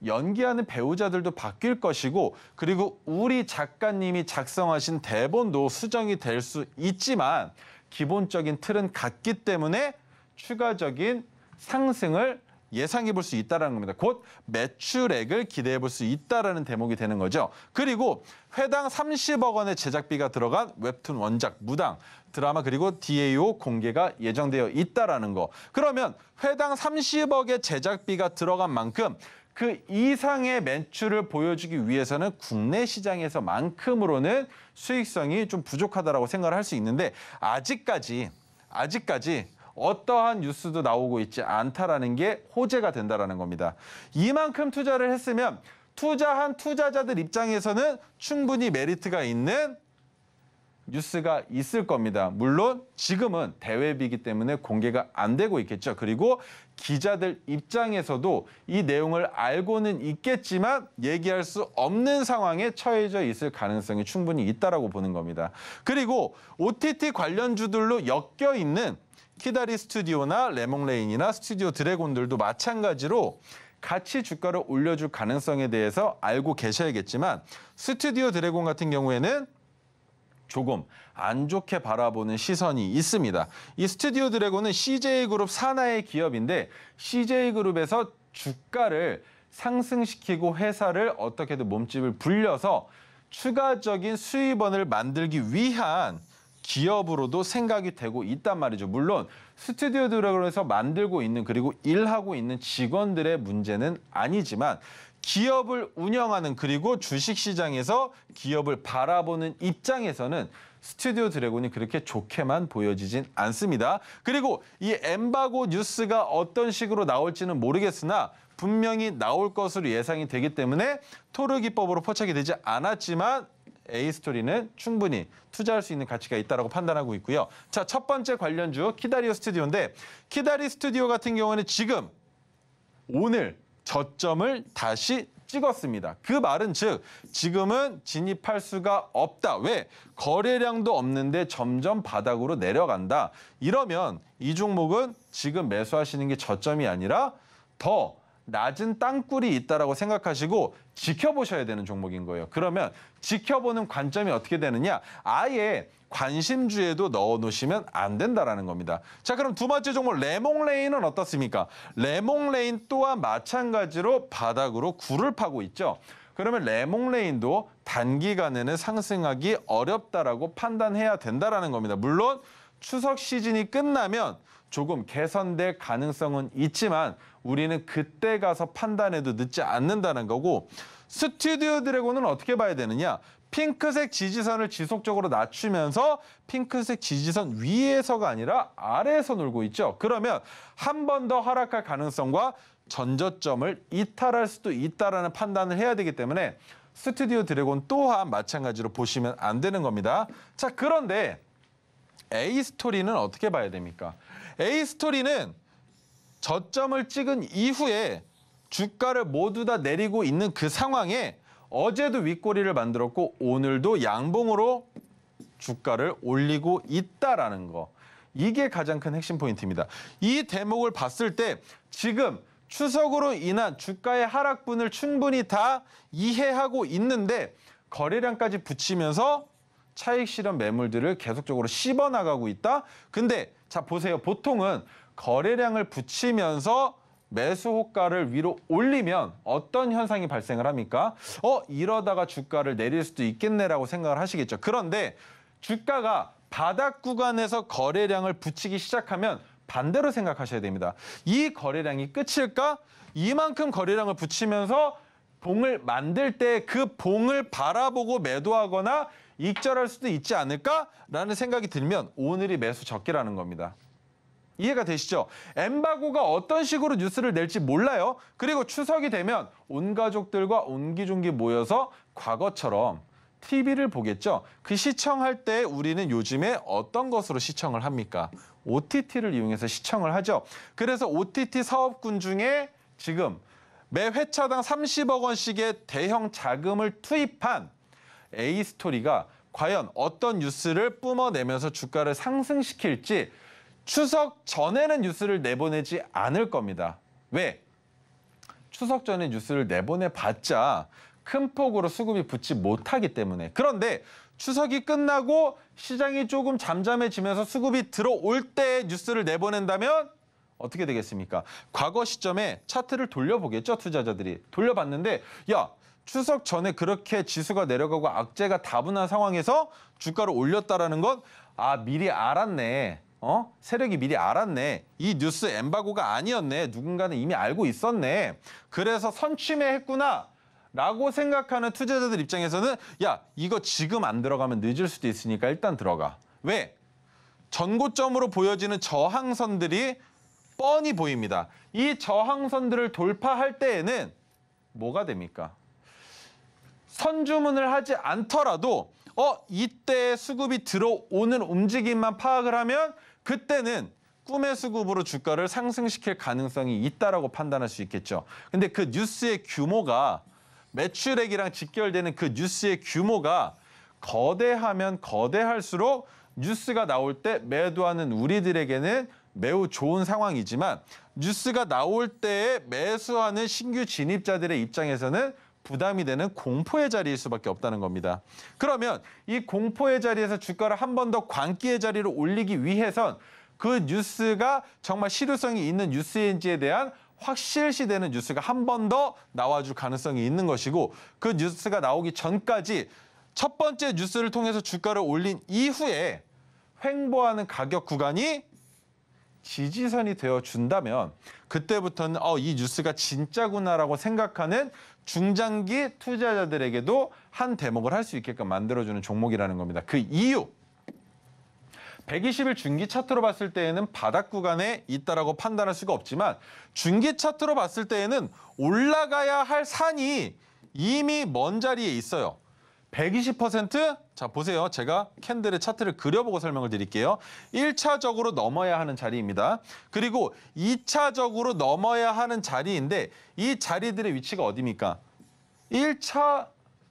연기하는 배우자들도 바뀔 것이고 그리고 우리 작가님이 작성하신 대본도 수정이 될 수 있지만 기본적인 틀은 같기 때문에 추가적인 상승을 예상해 볼 수 있다는 겁니다. 곧 매출액을 기대해 볼 수 있다는 대목이 되는 거죠. 그리고 회당 30억 원의 제작비가 들어간 웹툰 원작, 무당, 드라마 그리고 DAO 공개가 예정되어 있다는 거. 그러면 회당 30억의 제작비가 들어간 만큼 그 이상의 매출을 보여주기 위해서는 국내 시장에서만큼으로는 수익성이 좀 부족하다라고 생각을 할 수 있는데 아직까지 어떠한 뉴스도 나오고 있지 않다라는 게 호재가 된다라는 겁니다. 이만큼 투자를 했으면 투자한 투자자들 입장에서는 충분히 메리트가 있는 뉴스가 있을 겁니다. 물론 지금은 대회비이기 때문에 공개가 안 되고 있겠죠. 그리고 기자들 입장에서도 이 내용을 알고는 있겠지만 얘기할 수 없는 상황에 처해져 있을 가능성이 충분히 있다라고 보는 겁니다. 그리고 OTT 관련주들로 엮여 있는 키다리 스튜디오나 레몽레인이나 스튜디오 드래곤들도 마찬가지로 같이 주가를 올려줄 가능성에 대해서 알고 계셔야겠지만 스튜디오 드래곤 같은 경우에는 조금 안 좋게 바라보는 시선이 있습니다. 이 스튜디오 드래곤은 CJ그룹 산하의 기업인데 CJ그룹에서 주가를 상승시키고 회사를 어떻게든 몸집을 불려서 추가적인 수입원을 만들기 위한 기업으로도 생각이 되고 있단 말이죠. 물론 스튜디오 드래곤에서 만들고 있는 그리고 일하고 있는 직원들의 문제는 아니지만 기업을 운영하는 그리고 주식시장에서 기업을 바라보는 입장에서는 스튜디오 드래곤이 그렇게 좋게만 보여지진 않습니다. 그리고 이 엠바고 뉴스가 어떤 식으로 나올지는 모르겠으나 분명히 나올 것으로 예상이 되기 때문에 토르 기법으로 포착이 되지 않았지만 A스토리는 충분히 투자할 수 있는 가치가 있다고 판단하고 있고요. 자, 첫 번째 관련주 키다리오 스튜디오인데 키다리 스튜디오 같은 경우는 지금 오늘 저점을 다시 찍었습니다. 그 말은 즉 지금은 진입할 수가 없다. 왜? 거래량도 없는데 점점 바닥으로 내려간다. 이러면 이 종목은 지금 매수하시는 게 저점이 아니라 더 낮은 땅굴이 있다라고 생각하시고 지켜보셔야 되는 종목인 거예요. 그러면 지켜보는 관점이 어떻게 되느냐? 아예 관심주에도 넣어놓으시면 안 된다라는 겁니다. 자, 그럼 두 번째 종목 레몽레인은 어떻습니까? 레몽레인 또한 마찬가지로 바닥으로 굴을 파고 있죠. 그러면 레몽레인도 단기간에는 상승하기 어렵다라고 판단해야 된다라는 겁니다. 물론 추석 시즌이 끝나면 조금 개선될 가능성은 있지만 우리는 그때 가서 판단해도 늦지 않는다는 거고, 스튜디오 드래곤은 어떻게 봐야 되느냐? 핑크색 지지선을 지속적으로 낮추면서 핑크색 지지선 위에서가 아니라 아래에서 놀고 있죠. 그러면 한 번 더 하락할 가능성과 전저점을 이탈할 수도 있다라는 판단을 해야 되기 때문에 스튜디오 드래곤 또한 마찬가지로 보시면 안 되는 겁니다. 자, 그런데 A스토리는 어떻게 봐야 됩니까? A스토리는 저점을 찍은 이후에 주가를 모두 다 내리고 있는 그 상황에 어제도 윗꼬리를 만들었고 오늘도 양봉으로 주가를 올리고 있다라는 거. 이게 가장 큰 핵심 포인트입니다. 이 대목을 봤을 때 지금 추석으로 인한 주가의 하락분을 충분히 다 이해하고 있는데 거래량까지 붙이면서 차익 실현 매물들을 계속적으로 씹어나가고 있다. 근데 자 보세요. 보통은 거래량을 붙이면서 매수 호가를 위로 올리면 어떤 현상이 발생을 합니까? 이러다가 주가를 내릴 수도 있겠네라고 생각을 하시겠죠. 그런데 주가가 바닥 구간에서 거래량을 붙이기 시작하면 반대로 생각하셔야 됩니다. 이 거래량이 끝일까? 이만큼 거래량을 붙이면서 봉을 만들 때 그 봉을 바라보고 매도하거나 익절할 수도 있지 않을까라는 생각이 들면 오늘이 매수 적기라는 겁니다. 이해가 되시죠? 엠바고가 어떤 식으로 뉴스를 낼지 몰라요. 그리고 추석이 되면 온 가족들과 옹기종기 모여서 과거처럼 TV를 보겠죠. 그 시청할 때 우리는 요즘에 어떤 것으로 시청을 합니까? OTT를 이용해서 시청을 하죠. 그래서 OTT 사업군 중에 지금 매 회차당 30억 원씩의 대형 자금을 투입한 A스토리가 과연 어떤 뉴스를 뿜어내면서 주가를 상승시킬지 추석 전에는 뉴스를 내보내지 않을 겁니다. 왜? 추석 전에 뉴스를 내보내봤자 큰 폭으로 수급이 붙지 못하기 때문에. 그런데 추석이 끝나고 시장이 조금 잠잠해지면서 수급이 들어올 때 뉴스를 내보낸다면 어떻게 되겠습니까? 과거 시점에 차트를 돌려보겠죠, 투자자들이. 돌려봤는데 야, 추석 전에 그렇게 지수가 내려가고 악재가 다분한 상황에서 주가를 올렸다라는 건 미리 알았네. 세력이 미리 알았네. 이 뉴스 엠바고가 아니었네. 누군가는 이미 알고 있었네. 그래서 선취매했구나. 라고 생각하는 투자자들 입장에서는 야, 이거 지금 안 들어가면 늦을 수도 있으니까 일단 들어가. 왜? 전고점으로 보여지는 저항선들이 뻔히 보입니다. 이 저항선들을 돌파할 때에는 뭐가 됩니까? 선주문을 하지 않더라도 이때 수급이 들어오는 움직임만 파악을 하면 그때는 꿈의 수급으로 주가를 상승시킬 가능성이 있다라고 판단할 수 있겠죠. 근데 그 뉴스의 규모가 매출액이랑 직결되는 그 뉴스의 규모가 거대하면 거대할수록 뉴스가 나올 때 매도하는 우리들에게는 매우 좋은 상황이지만 뉴스가 나올 때에 매수하는 신규 진입자들의 입장에서는 부담이 되는 공포의 자리일 수밖에 없다는 겁니다. 그러면 이 공포의 자리에서 주가를 한 번 더 광기의 자리로 올리기 위해선 그 뉴스가 정말 실효성이 있는 뉴스인지에 대한 확실시되는 뉴스가 한 번 더 나와줄 가능성이 있는 것이고 그 뉴스가 나오기 전까지 첫 번째 뉴스를 통해서 주가를 올린 이후에 횡보하는 가격 구간이 지지선이 되어준다면 그때부터는 이 뉴스가 진짜구나라고 생각하는 중장기 투자자들에게도 한 대목을 할 수 있게끔 만들어주는 종목이라는 겁니다. 그 이유, 120일 중기 차트로 봤을 때에는 바닥 구간에 있다라고 판단할 수가 없지만 중기 차트로 봤을 때에는 올라가야 할 산이 이미 먼 자리에 있어요. 120%? 자, 보세요. 제가 캔들의 차트를 그려보고 설명을 드릴게요. 1차적으로 넘어야 하는 자리입니다. 그리고 2차적으로 넘어야 하는 자리인데 이 자리들의 위치가 어디입니까? 1차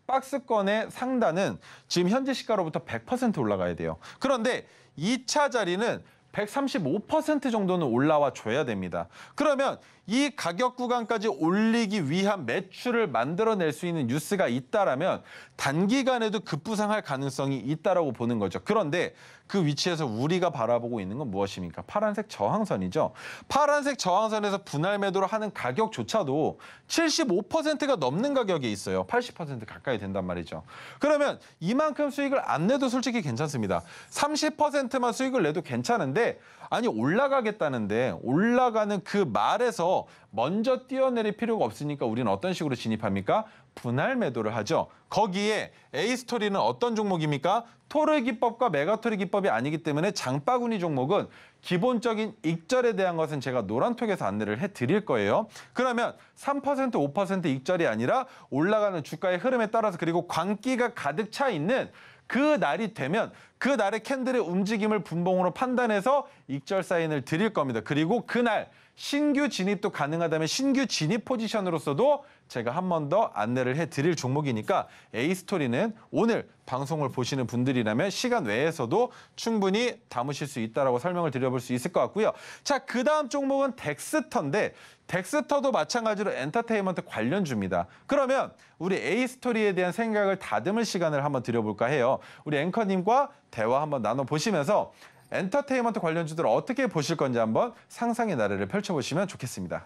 박스권의 상단은 지금 현재 시가로부터 100% 올라가야 돼요. 그런데 2차 자리는 135% 정도는 올라와 줘야 됩니다. 그러면 이 가격 구간까지 올리기 위한 매출을 만들어낼 수 있는 뉴스가 있다라면 단기간에도 급부상할 가능성이 있다라고 보는 거죠. 그런데 그 위치에서 우리가 바라보고 있는 건 무엇입니까? 파란색 저항선이죠. 파란색 저항선에서 분할 매도를 하는 가격조차도 75%가 넘는 가격에 있어요. 80% 가까이 된단 말이죠. 그러면 이만큼 수익을 안 내도 솔직히 괜찮습니다. 30%만 수익을 내도 괜찮은데 아니 올라가겠다는데 올라가는 그 말에서 먼저 뛰어내릴 필요가 없으니까 우리는 어떤 식으로 진입합니까? 분할 매도를 하죠. 거기에 A스토리는 어떤 종목입니까? 토르 기법과 메가토르 기법이 아니기 때문에 장바구니 종목은 기본적인 익절에 대한 것은 제가 노란톡에서 안내를 해드릴 거예요. 그러면 3%, 5% 익절이 아니라 올라가는 주가의 흐름에 따라서 그리고 광기가 가득 차 있는 그 날이 되면 그 날의 캔들의 움직임을 분봉으로 판단해서 익절 사인을 드릴 겁니다. 그리고 그날 신규 진입도 가능하다면 신규 진입 포지션으로서도 제가 한 번 더 안내를 해드릴 종목이니까 A스토리는 오늘 방송을 보시는 분들이라면 시간 외에서도 충분히 담으실 수 있다라고 설명을 드려볼 수 있을 것 같고요. 자, 그 다음 종목은 덱스터인데 덱스터도 마찬가지로 엔터테인먼트 관련주입니다. 그러면 우리 A스토리에 대한 생각을 다듬을 시간을 한번 드려볼까 해요. 우리 앵커님과 대화 한번 나눠보시면서 엔터테인먼트 관련주들을 어떻게 보실 건지 한번 상상의 나래를 펼쳐보시면 좋겠습니다.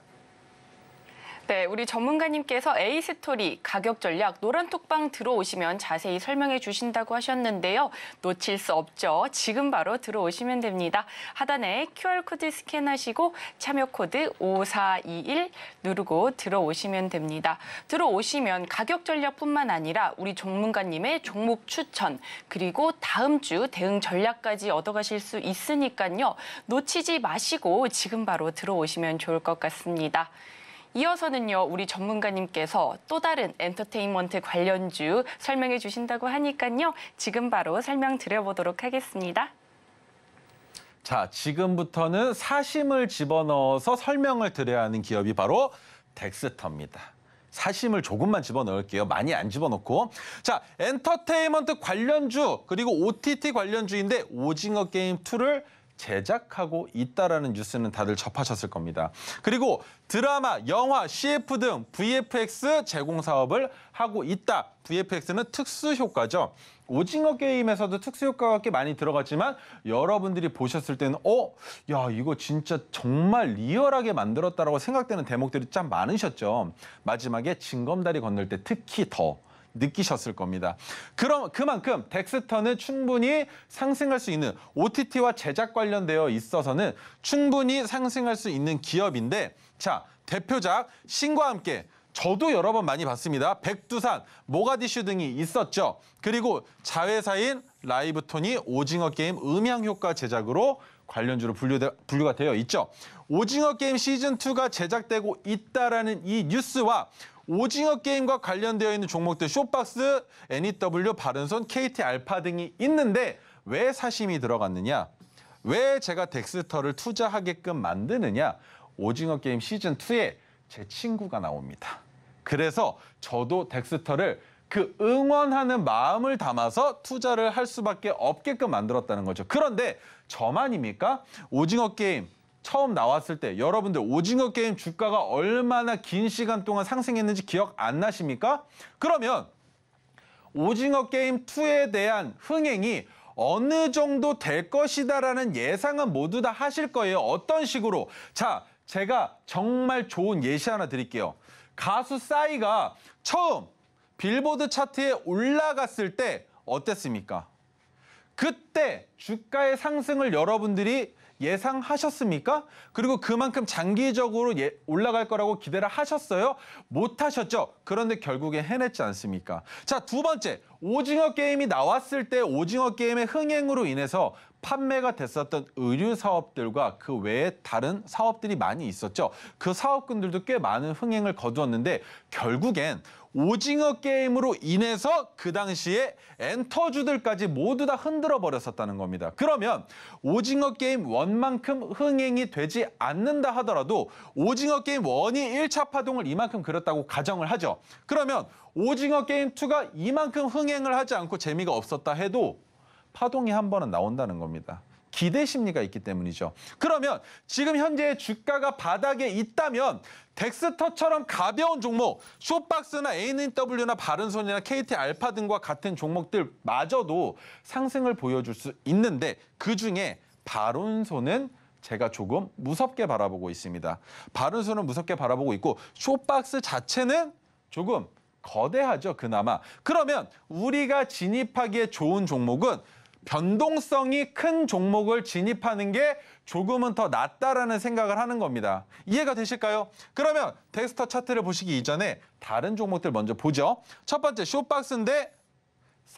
네, 우리 전문가님께서 A스토리 가격 전략 노란톡방 들어오시면 자세히 설명해 주신다고 하셨는데요. 놓칠 수 없죠. 지금 바로 들어오시면 됩니다. 하단에 QR코드 스캔하시고 참여 코드 5421 누르고 들어오시면 됩니다. 들어오시면 가격 전략뿐만 아니라 우리 전문가님의 종목 추천 그리고 다음 주 대응 전략까지 얻어가실 수 있으니까요. 놓치지 마시고 지금 바로 들어오시면 좋을 것 같습니다. 이어서는요, 우리 전문가님께서 또 다른 엔터테인먼트 관련주 설명해 주신다고 하니까요. 지금 바로 설명 드려보도록 하겠습니다. 자, 지금부터는 사심을 집어넣어서 설명을 드려야 하는 기업이 바로 덱스터입니다. 사심을 조금만 집어넣을게요. 많이 안 집어넣고. 자, 엔터테인먼트 관련주 그리고 OTT 관련주인데 오징어 게임 2를 제작하고 있다라는 뉴스는 다들 접하셨을 겁니다. 그리고 드라마, 영화, CF 등 VFX 제공 사업을 하고 있다. VFX는 특수효과죠. 오징어 게임에서도 특수효과가 꽤 많이 들어갔지만 여러분들이 보셨을 때는 야 이거 진짜 정말 리얼하게 만들었다라고 생각되는 대목들이 참 많으셨죠. 마지막에 징검다리 건널 때 특히 더 느끼셨을 겁니다. 그럼 그만큼 덱스터는 충분히 상승할 수 있는 OTT와 제작 관련되어 있어서는 충분히 상승할 수 있는 기업인데 자, 대표작 신과 함께 저도 여러 번 많이 봤습니다. 백두산, 모가디슈 등이 있었죠. 그리고 자회사인 라이브톤이 오징어 게임 음향 효과 제작으로 관련주로 분류가 되어 있죠. 오징어 게임 시즌2가 제작되고 있다라는 이 뉴스와 오징어 게임과 관련되어 있는 종목들 쇼박스, NEW, 바른손, KT 알파 등이 있는데 왜 사심이 들어갔느냐? 왜 제가 덱스터를 투자하게끔 만드느냐? 오징어 게임 시즌2에 제 친구가 나옵니다. 그래서 저도 덱스터를 그 응원하는 마음을 담아서 투자를 할 수밖에 없게끔 만들었다는 거죠. 그런데 저만입니까? 오징어 게임 처음 나왔을 때 여러분들 오징어 게임 주가가 얼마나 긴 시간 동안 상승했는지 기억 안 나십니까? 그러면 오징어 게임 2에 대한 흥행이 어느 정도 될 것이다라는 예상은 모두 다 하실 거예요. 어떤 식으로? 자, 제가 정말 좋은 예시 하나 드릴게요. 가수 싸이가 처음 빌보드 차트에 올라갔을 때 어땠습니까? 그때 주가의 상승을 여러분들이 예상하셨습니까? 그리고 그만큼 장기적으로 올라갈 거라고 기대를 하셨어요? 못 하셨죠? 그런데 결국에 해냈지 않습니까? 자, 두 번째, 오징어 게임이 나왔을 때 오징어 게임의 흥행으로 인해서 판매가 됐었던 의류 사업들과 그 외에 다른 사업들이 많이 있었죠. 그 사업군들도 꽤 많은 흥행을 거두었는데 결국엔 오징어 게임으로 인해서 그 당시에 엔터주들까지 모두 다 흔들어 버렸었다는 겁니다. 그러면 오징어 게임 1만큼 흥행이 되지 않는다 하더라도 오징어 게임 1이 1차 파동을 이만큼 그렸다고 가정을 하죠. 그러면 오징어 게임 2가 이만큼 흥행을 하지 않고 재미가 없었다 해도 파동이 한 번은 나온다는 겁니다. 기대 심리가 있기 때문이죠. 그러면 지금 현재 주가가 바닥에 있다면 덱스터처럼 가벼운 종목, 쇼박스나 ANW나 바른손이나 KT 알파 등과 같은 종목들마저도 상승을 보여줄 수 있는데 그중에 바른손은 제가 조금 무섭게 바라보고 있습니다. 바른손은 무섭게 바라보고 있고 쇼박스 자체는 조금 거대하죠, 그나마. 그러면 우리가 진입하기에 좋은 종목은 변동성이 큰 종목을 진입하는 게 조금은 더 낫다라는 생각을 하는 겁니다. 이해가 되실까요? 그러면 덱스터 차트를 보시기 이전에 다른 종목들 먼저 보죠. 첫 번째 쇼박스인데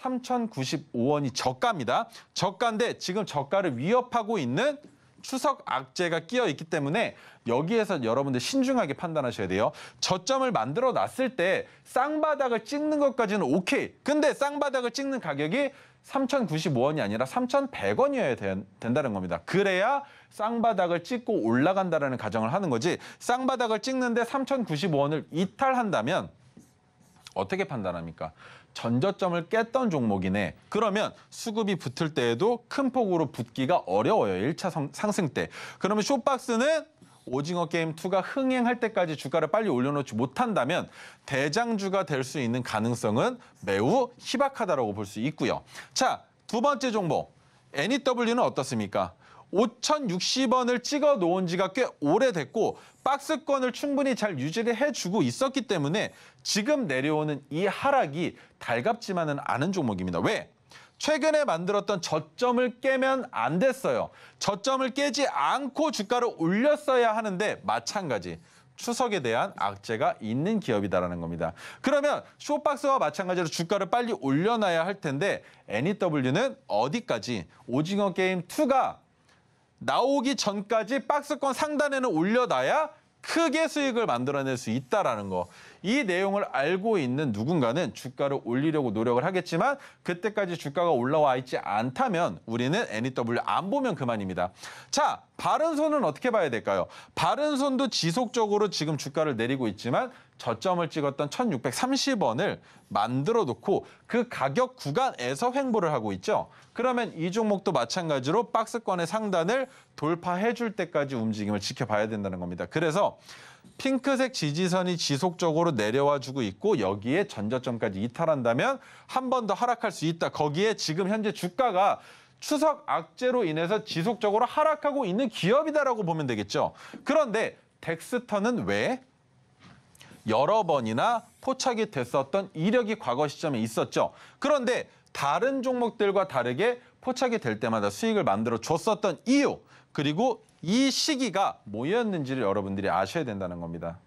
3,095원이 저가입니다. 저가인데 지금 저가를 위협하고 있는 추석 악재가 끼어 있기 때문에 여기에서 여러분들 신중하게 판단하셔야 돼요. 저점을 만들어 놨을 때 쌍바닥을 찍는 것까지는 오케이. 근데 쌍바닥을 찍는 가격이 3,095원이 아니라 3,100원이어야 된다는 겁니다. 그래야 쌍바닥을 찍고 올라간다는 가정을 하는 거지. 쌍바닥을 찍는데 3,095원을 이탈한다면 어떻게 판단합니까? 전저점을 깼던 종목이네. 그러면 수급이 붙을 때에도 큰 폭으로 붙기가 어려워요. 1차 상승 때. 그러면 쇼박스는 오징어 게임 2가 흥행할 때까지 주가를 빨리 올려놓지 못한다면 대장주가 될 수 있는 가능성은 매우 희박하다고 볼 수 있고요. 자, 두 번째 종목. NEW는 어떻습니까? 5,060원을 찍어 놓은 지가 꽤 오래됐고 박스권을 충분히 잘 유지를 해주고 있었기 때문에 지금 내려오는 이 하락이 달갑지만은 않은 종목입니다. 왜? 최근에 만들었던 저점을 깨면 안 됐어요. 저점을 깨지 않고 주가를 올렸어야 하는데 마찬가지. 추석에 대한 악재가 있는 기업이다라는 겁니다. 그러면 쇼박스와 마찬가지로 주가를 빨리 올려놔야 할 텐데 NEW는 어디까지? 오징어 게임 2가 나오기 전까지 박스권 상단에는 올려놔야 크게 수익을 만들어낼 수 있다라는 거. 이 내용을 알고 있는 누군가는 주가를 올리려고 노력을 하겠지만 그때까지 주가가 올라와 있지 않다면 우리는 NEW 안 보면 그만입니다. 자, 바른손은 어떻게 봐야 될까요? 바른손도 지속적으로 지금 주가를 내리고 있지만 저점을 찍었던 1,630원을 만들어 놓고 그 가격 구간에서 횡보를 하고 있죠. 그러면 이 종목도 마찬가지로 박스권의 상단을 돌파해 줄 때까지 움직임을 지켜봐야 된다는 겁니다. 그래서 핑크색 지지선이 지속적으로 내려와 주고 있고 여기에 전저점까지 이탈한다면 한 번 더 하락할 수 있다. 거기에 지금 현재 주가가 추석 악재로 인해서 지속적으로 하락하고 있는 기업이다라고 보면 되겠죠. 그런데 덱스터는 왜? 여러 번이나 포착이 됐었던 이력이 과거 시점에 있었죠. 그런데 다른 종목들과 다르게 포착이 될 때마다 수익을 만들어 줬었던 이유, 그리고 이 시기가 뭐였는지를 여러분들이 아셔야 된다는 겁니다.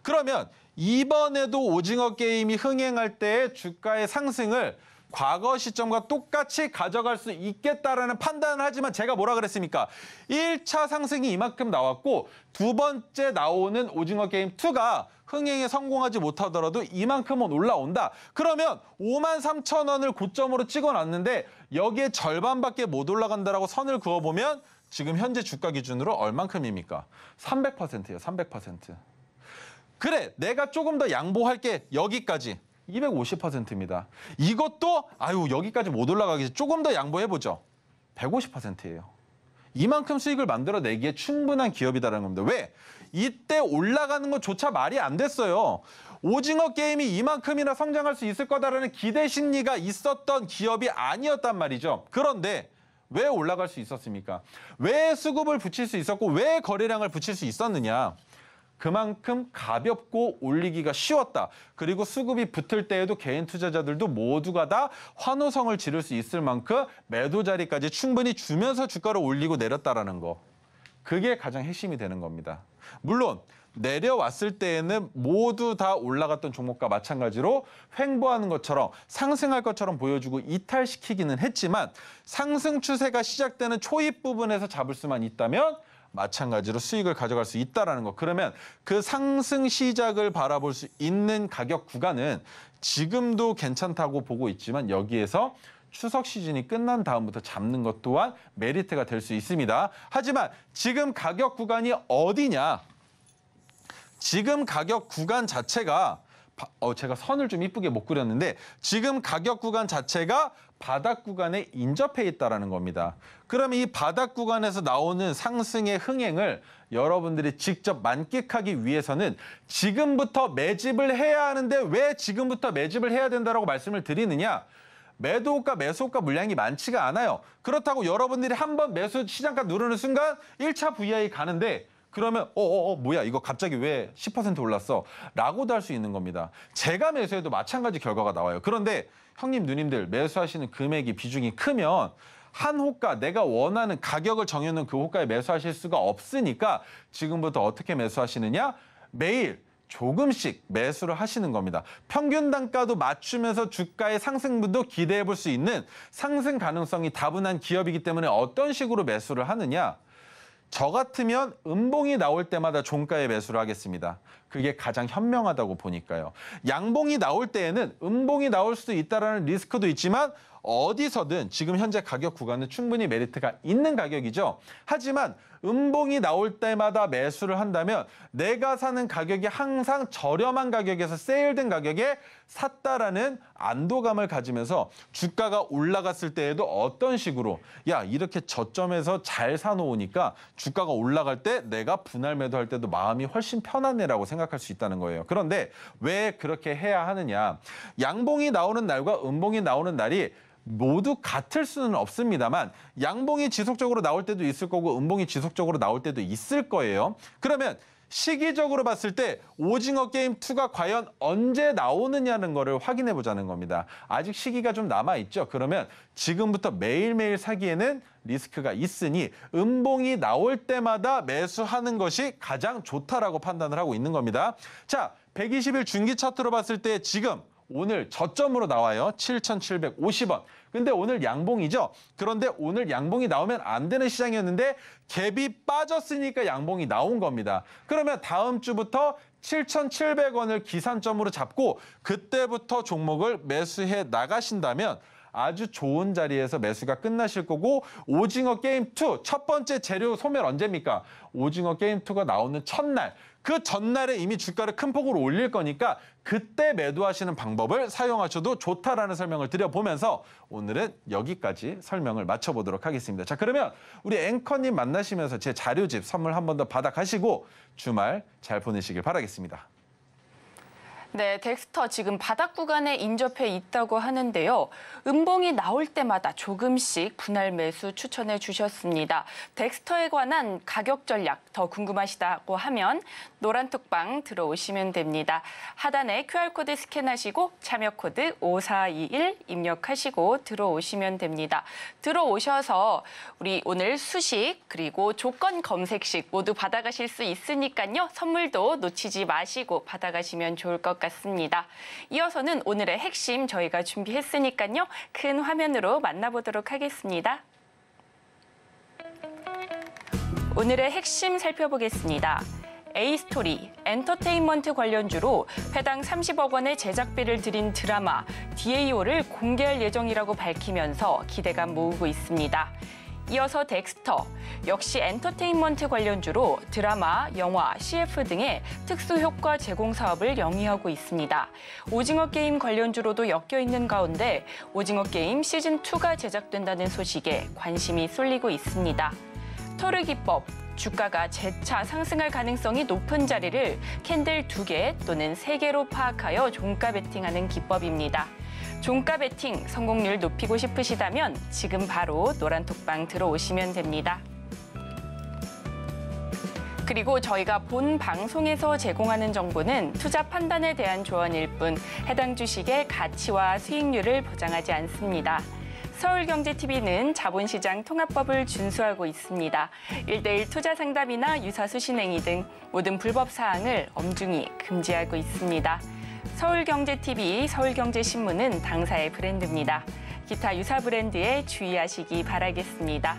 그러면 이번에도 오징어 게임이 흥행할 때의 주가의 상승을 과거 시점과 똑같이 가져갈 수 있겠다라는 판단을 하지만 제가 뭐라 그랬습니까? 1차 상승이 이만큼 나왔고 두 번째 나오는 오징어 게임 2가 흥행에 성공하지 못하더라도 이만큼은 올라온다. 그러면 53,000원을 고점으로 찍어놨는데 여기에 절반밖에 못 올라간다라고 선을 그어보면 지금 현재 주가 기준으로 얼만큼입니까? 300%예요. 300%. 그래, 내가 조금 더 양보할게. 여기까지. 250%입니다. 이것도 여기까지 못 올라가겠지. 조금 더 양보해보죠. 150%예요. 이만큼 수익을 만들어내기에 충분한 기업이다라는 겁니다. 왜? 이때 올라가는 것조차 말이 안 됐어요. 오징어 게임이 이만큼이나 성장할 수 있을 거다라는 기대 심리가 있었던 기업이 아니었단 말이죠. 그런데 왜 올라갈 수 있었습니까? 왜 수급을 붙일 수 있었고 왜 거래량을 붙일 수 있었느냐? 그만큼 가볍고 올리기가 쉬웠다. 그리고 수급이 붙을 때에도 개인 투자자들도 모두가 다 환호성을 지를 수 있을 만큼 매도 자리까지 충분히 주면서 주가를 올리고 내렸다라는 거. 그게 가장 핵심이 되는 겁니다. 물론 내려왔을 때에는 모두 다 올라갔던 종목과 마찬가지로 횡보하는 것처럼 상승할 것처럼 보여주고 이탈시키기는 했지만 상승 추세가 시작되는 초입 부분에서 잡을 수만 있다면 마찬가지로 수익을 가져갈 수 있다는 거. 그러면 그 상승 시작을 바라볼 수 있는 가격 구간은 지금도 괜찮다고 보고 있지만 여기에서 추석 시즌이 끝난 다음부터 잡는 것 또한 메리트가 될 수 있습니다. 하지만 지금 가격 구간이 어디냐? 지금 가격 구간 자체가 제가 선을 좀 이쁘게 못 그렸는데 지금 가격 구간 자체가 바닥 구간에 인접해 있다는 겁니다. 그러면 이 바닥 구간에서 나오는 상승의 흥행을 여러분들이 직접 만끽하기 위해서는 지금부터 매집을 해야 하는데 왜 지금부터 매집을 해야 된다고 말씀을 드리느냐? 매도호가, 매수호가 물량이 많지가 않아요. 그렇다고 여러분들이 한번 매수 시장가 누르는 순간 1차 VI 가는데 그러면 뭐야 이거 갑자기 왜 10% 올랐어? 라고도 할 수 있는 겁니다. 제가 매수해도 마찬가지 결과가 나와요. 그런데 형님 누님들 매수하시는 금액이 비중이 크면 한 호가 내가 원하는 가격을 정해놓은 그 호가에 매수하실 수가 없으니까 지금부터 어떻게 매수하시느냐? 매일 조금씩 매수를 하시는 겁니다. 평균 단가도 맞추면서 주가의 상승분도 기대해 볼 수 있는 상승 가능성이 다분한 기업이기 때문에 어떤 식으로 매수를 하느냐? 저 같으면 음봉이 나올 때마다 종가에 매수를 하겠습니다. 그게 가장 현명하다고 보니까요. 양봉이 나올 때에는 음봉이 나올 수도 있다는 리스크도 있지만 어디서든 지금 현재 가격 구간은 충분히 메리트가 있는 가격이죠. 하지만 음봉이 나올 때마다 매수를 한다면 내가 사는 가격이 항상 저렴한 가격에서 세일된 가격에 샀다라는 안도감을 가지면서 주가가 올라갔을 때에도 어떤 식으로 야 이렇게 저점에서 잘 사놓으니까 주가가 올라갈 때 내가 분할 매도할 때도 마음이 훨씬 편하네라고 생각할 수 있다는 거예요. 그런데 왜 그렇게 해야 하느냐? 양봉이 나오는 날과 음봉이 나오는 날이 모두 같을 수는 없습니다만 양봉이 지속적으로 나올 때도 있을 거고 음봉이 지속적으로 나올 때도 있을 거예요. 그러면 시기적으로 봤을 때 오징어 게임 2가 과연 언제 나오느냐는 거를 확인해 보자는 겁니다. 아직 시기가 좀 남아있죠. 그러면 지금부터 매일매일 사기에는 리스크가 있으니 음봉이 나올 때마다 매수하는 것이 가장 좋다라고 판단을 하고 있는 겁니다. 자, 120일 중기 차트로 봤을 때 지금 오늘 저점으로 나와요. 7,750원. 근데 오늘 양봉이죠. 그런데 오늘 양봉이 나오면 안 되는 시장이었는데 갭이 빠졌으니까 양봉이 나온 겁니다. 그러면 다음 주부터 7,700원을 기산점으로 잡고 그때부터 종목을 매수해 나가신다면 아주 좋은 자리에서 매수가 끝나실 거고 오징어 게임 2 첫 번째 재료 소멸 언제입니까? 오징어 게임 2가 나오는 첫날. 그 전날에 이미 주가를 큰 폭으로 올릴 거니까 그때 매도하시는 방법을 사용하셔도 좋다라는 설명을 드려보면서 오늘은 여기까지 설명을 마쳐보도록 하겠습니다. 자, 그러면 우리 앵커님 만나시면서 제 자료집 선물 한 번 더 받아가시고 주말 잘 보내시길 바라겠습니다. 네, 덱스터 지금 바닥 구간에 인접해 있다고 하는데요. 음봉이 나올 때마다 조금씩 분할 매수 추천해 주셨습니다. 덱스터에 관한 가격 전략 더 궁금하시다고 하면 노란톡방 들어오시면 됩니다. 하단에 QR코드 스캔하시고 참여 코드 5421 입력하시고 들어오시면 됩니다. 들어오셔서 우리 오늘 수식 그리고 조건 검색식 모두 받아가실 수 있으니까요. 선물도 놓치지 마시고 받아가시면 좋을 것 같습니다. 이어서는 오늘의 핵심 저희가 준비했으니까요. 큰 화면으로 만나보도록 하겠습니다. 오늘의 핵심 살펴보겠습니다. A스토리, 엔터테인먼트 관련주로 회당 30억 원의 제작비를 들인 드라마 DAO를 공개할 예정이라고 밝히면서 기대감 모으고 있습니다. 이어서 덱스터, 역시 엔터테인먼트 관련주로 드라마, 영화, CF 등의 특수효과 제공 사업을 영위하고 있습니다. 오징어 게임 관련주로도 엮여 있는 가운데 오징어 게임 시즌2가 제작된다는 소식에 관심이 쏠리고 있습니다. 토르 기법, 주가가 재차 상승할 가능성이 높은 자리를 캔들 2개 또는 3개로 파악하여 종가 베팅하는 기법입니다. 종가 베팅 성공률 높이고 싶으시다면 지금 바로 노란톡방 들어오시면 됩니다. 그리고 저희가 본 방송에서 제공하는 정보는 투자 판단에 대한 조언일 뿐 해당 주식의 가치와 수익률을 보장하지 않습니다. 서울경제TV는 자본시장 통합법을 준수하고 있습니다. 1:1 투자 상담이나 유사수 신행위 등 모든 불법 사항을 엄중히 금지하고 있습니다. 서울경제TV, 서울경제신문은 당사의 브랜드입니다. 기타 유사 브랜드에 주의하시기 바라겠습니다.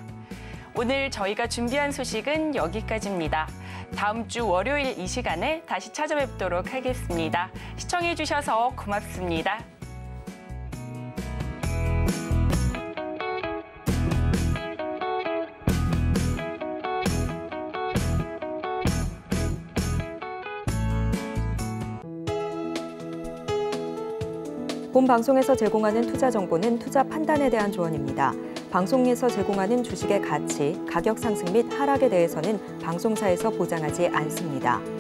오늘 저희가 준비한 소식은 여기까지입니다. 다음 주 월요일 이 시간에 다시 찾아뵙도록 하겠습니다. 시청해주셔서 고맙습니다. 본 방송에서 제공하는 투자 정보는 투자 판단에 대한 조언입니다. 방송에서 제공하는 주식의 가치, 가격 상승 및 하락에 대해서는 방송사에서 보장하지 않습니다.